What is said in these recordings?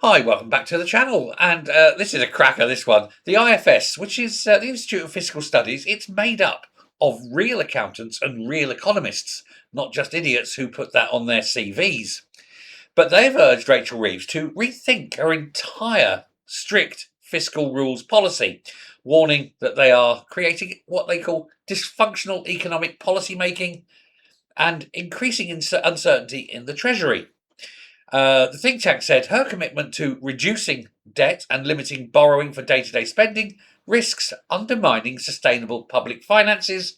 Hi, welcome back to the channel. And this is a cracker, this one. The IFS, which is the Institute of Fiscal Studies, it's made up of real accountants and real economists, not just idiots who put that on their CVs. But they've urged Rachel Reeves to rethink her entire strict fiscal rules policy, warning that they are creating what they call dysfunctional economic policy making and increasing uncertainty in the Treasury. The think tank said her commitment to reducing debt and limiting borrowing for day to day spending risks undermining sustainable public finances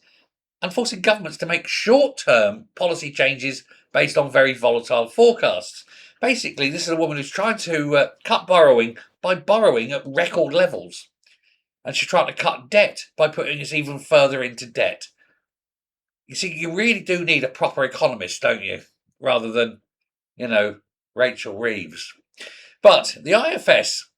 and forcing governments to make short term policy changes based on very volatile forecasts. Basically, this is a woman who's trying to cut borrowing by borrowing at record levels. And she's trying to cut debt by putting us even further into debt. You see, you really do need a proper economist, don't you? Rather than, you know, Rachel Reeves. But the IFS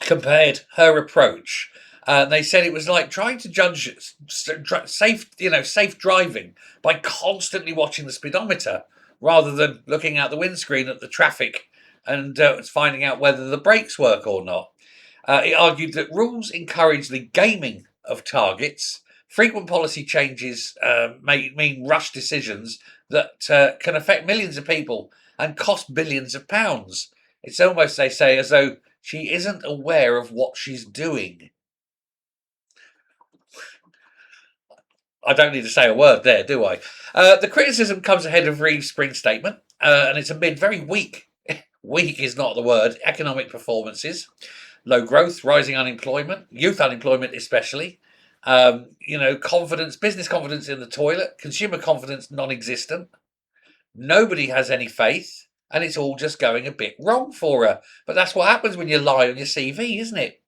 compared her approach. They said it was like trying to judge safe driving by constantly watching the speedometer rather than looking out the windscreen at the traffic and finding out whether the brakes work or not. It argued that rules encourage the gaming of targets. Frequent policy changes may mean rush decisions that can affect millions of people and cost billions of pounds. It's almost, they say, as though she isn't aware of what she's doing. I don't need to say a word there, do I? The criticism comes ahead of Reeves' spring statement, and it's amid very weak, weak is not the word, economic performances, low growth, rising unemployment, youth unemployment especially, confidence, business confidence in the toilet, consumer confidence non-existent. Nobody has any faith, and it's all just going a bit wrong for her. But that's what happens when you lie on your CV, isn't it?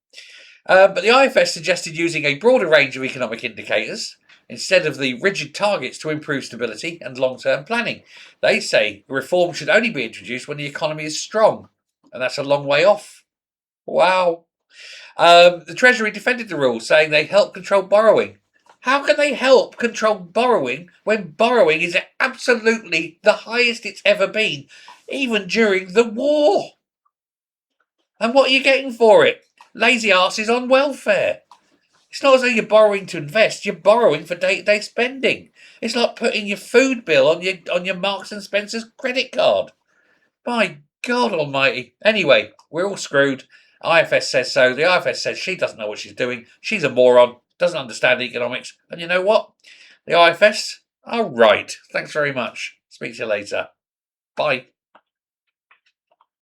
But the IFS suggested using a broader range of economic indicators instead of the rigid targets to improve stability and long-term planning. They say reform should only be introduced when the economy is strong, and that's a long way off. Wow. The Treasury defended the rules, saying they help control borrowing. How can they help control borrowing when borrowing is absolutely the highest it's ever been, even during the war? And what are you getting for it? Lazy asses on welfare. It's not as though you're borrowing to invest, you're borrowing for day-to-day spending. It's like putting your food bill on your Marks and Spencer's credit card. My God almighty. Anyway, we're all screwed. IFS says so. The IFS says she doesn't know what she's doing. She's a moron, doesn't understand economics. And you know what? The IFS are right. Thanks very much. Speak to you later. Bye.